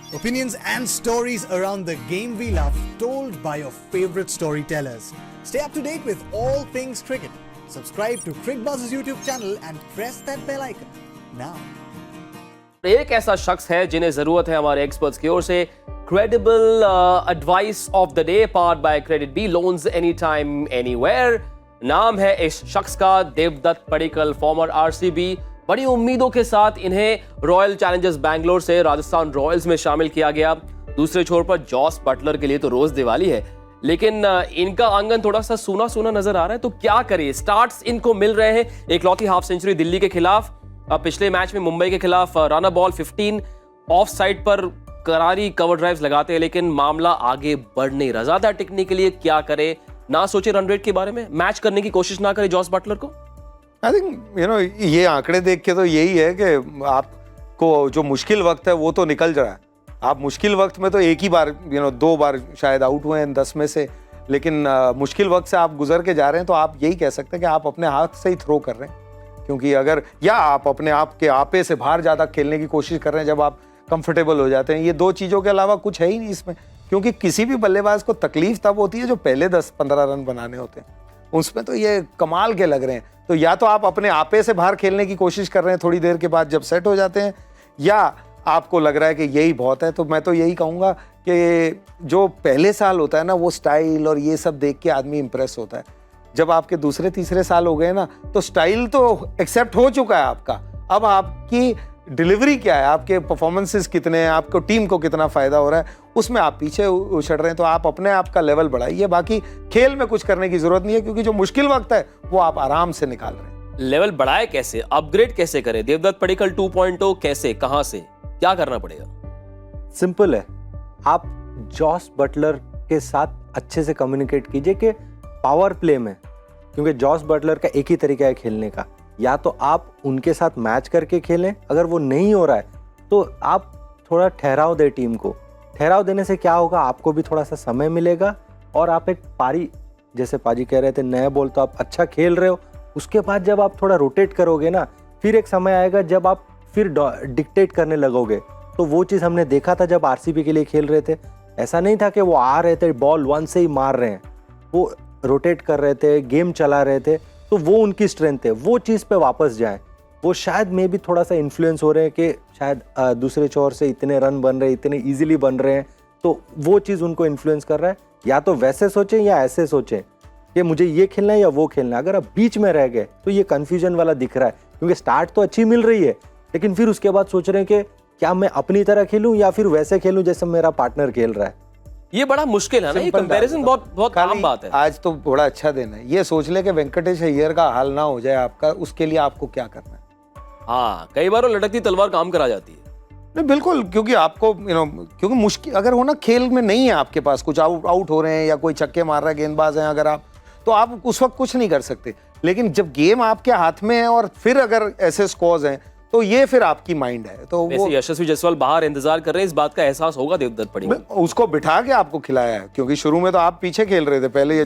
Opinions and stories around the game we love, told by your favorite storytellers. Stay up to date with all things cricket. Subscribe to CricBuzz's YouTube channel and press that bell icon now. एक ऐसा शख्स है जिन्हें जरूरत है हमारे experts की ओर से credible advice of the day powered by CreditBee loans any time anywhere. नाम है इस शख्स का देवदत्त पडिक्कल, फॉर्मर आरसीबी। बड़ी उम्मीदों के साथ इन्हें रॉयल चैलेंजर्स बैंगलोर से राजस्थान रॉयल्स में शामिल किया गया। दूसरे छोर पर जॉस बटलर के लिए तो रोज दिवाली है, लेकिन इनका आंगन थोड़ा सा सूना सूना नजर आ रहा है। तो क्या करें? स्टार्ट्स इनको मिल रहे हैं। एकलौती हाफ सेंचुरी दिल्ली के खिलाफ, पिछले मैच में मुंबई के खिलाफ रन बॉल 15 ऑफ साइड पर करारी कवर ड्राइव्स लगाते हैं, लेकिन मामला आगे बढ़ नहीं रहा। ज्यादा टिकने के लिए क्या करे? ना सोचे रन रेट के बारे में, मैच करने की कोशिश ना करे जॉस बटलर को। आई थिंक ये आंकड़े देख के तो यही है कि आपको जो मुश्किल वक्त है वो तो निकल रहा है। आप मुश्किल वक्त में तो एक ही बार 2 बार शायद आउट हुए हैं 10 में से, लेकिन मुश्किल वक्त से आप गुजर के जा रहे हैं। तो आप यही कह सकते हैं कि आप अपने हाथ से ही थ्रो कर रहे हैं, क्योंकि अगर या आप अपने आप के आपे से बाहर ज़्यादा खेलने की कोशिश कर रहे हैं जब आप कंफर्टेबल हो जाते हैं। ये 2 चीज़ों के अलावा कुछ है ही नहीं इसमें, क्योंकि किसी भी बल्लेबाज को तकलीफ तब होती है जो पहले 10-15 रन बनाने होते हैं। उसमें तो ये कमाल के लग रहे हैं। तो या तो आप अपने आपे से बाहर खेलने की कोशिश कर रहे हैं थोड़ी देर के बाद जब सेट हो जाते हैं, या आपको लग रहा है कि यही बहुत है। तो मैं तो यही कहूँगा कि जो पहले साल होता है ना, वो स्टाइल और ये सब देख के आदमी इंप्रेस होता है। जब आपके दूसरे तीसरे साल हो गए ना, तो स्टाइल तो एक्सेप्ट हो चुका है आपका। अब आपकी डिलीवरी क्या है, आपके परफॉर्मेंसेस कितने हैं, आपको टीम को कितना फायदा हो रहा है, उसमें आप पीछे उछड़ रहे हैं। तो आप अपने आप का लेवल बढ़ाइए। बाकी खेल में कुछ करने की जरूरत नहीं है, क्योंकि जो मुश्किल वक्त है वो आप आराम से निकाल रहे हैं। लेवल बढ़ाए कैसे, अपग्रेड कैसे करें? देवदत्त पडिक्कल 2.0 कैसे, कहां से, क्या करना पड़ेगा? सिंपल है, आप जॉस बटलर के साथ अच्छे से कम्युनिकेट कीजिए कि पावर प्ले में, क्योंकि जॉस बटलर का एक ही तरीका है खेलने का, या तो आप उनके साथ मैच करके खेलें, अगर वो नहीं हो रहा है तो आप थोड़ा ठहराव दें टीम को। ठहराव देने से क्या होगा, आपको भी थोड़ा सा समय मिलेगा और आप एक पारी, जैसे पाजी कह रहे थे, नया बॉल तो आप अच्छा खेल रहे हो, उसके बाद जब आप थोड़ा रोटेट करोगे ना, फिर एक समय आएगा जब आप फिर डिक्टेट करने लगोगे। तो वो चीज़ हमने देखा था जब आरसीबी के लिए खेल रहे थे। ऐसा नहीं था कि वो आ रहे थे बॉल 1 से ही मार रहे हैं, वो रोटेट कर रहे थे, गेम चला रहे थे। तो वो उनकी स्ट्रेंथ है, वो चीज़ पे वापस जाएं। वो शायद में भी थोड़ा सा इन्फ्लुएंस हो रहे हैं कि शायद दूसरे छोर से इतने रन बन रहे हैं, इतने इजीली बन रहे हैं, तो वो चीज़ उनको इन्फ्लुएंस कर रहा है। या तो वैसे सोचें या ऐसे सोचें कि मुझे ये खेलना है या वो खेलना है। अगर आप बीच में रह गए तो ये कन्फ्यूजन वाला दिख रहा है, क्योंकि स्टार्ट तो अच्छी मिल रही है, लेकिन फिर उसके बाद सोच रहे हैं कि क्या मैं अपनी तरह खेलूँ या फिर वैसे खेलूँ जैसे मेरा पार्टनर खेल रहा है। ये बड़ा मुश्किल है ना, ये कंपैरिजन बहुत आम बात है। आज तो बड़ा अच्छा दिन है। ये सोच ले कि वेंकटेश अय्यर का हाल ना हो जाए आपका, उसके लिए आपको क्या करना है। हाँ, कई बार वो लटकती तलवार काम करा जाती है। नहीं, बिल्कुल, क्योंकि आपको क्योंकि मुश्किल अगर हो ना, खेल में नहीं है आपके पास कुछ, आउट हो रहे हैं या कोई छक्के मार रहा है, गेंदबाज हैं अगर आप, तो आप उस वक्त कुछ नहीं कर सकते। लेकिन जब गेम आपके हाथ में है और फिर अगर ऐसे स्कोर्स हैं, तो ये फिर आपकी माइंड है। तो वो यशस्वी जायसवाल बाहर इंतजार कर रहे हैं, इस बात का एहसास होगा देवदत्त पडिक्कल। उसको बिठा के आपको खिलाया है, क्योंकि शुरू में तो आप पीछे खेल रहे थे, पहले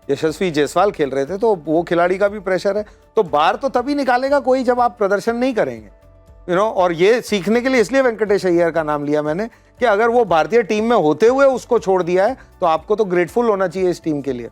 यशस्वी जायसवाल खेल रहे थे, तो वो खिलाड़ी का भी प्रेशर है। तो बाहर तो तभी निकालेगा कोई जब आप प्रदर्शन नहीं करेंगे। और ये सीखने के लिए इसलिए वेंकटेश अय्यर का नाम लिया मैंने, कि अगर वो भारतीय टीम में होते हुए उसको छोड़ दिया है, तो आपको तो ग्रेटफुल होना चाहिए इस टीम के लिए।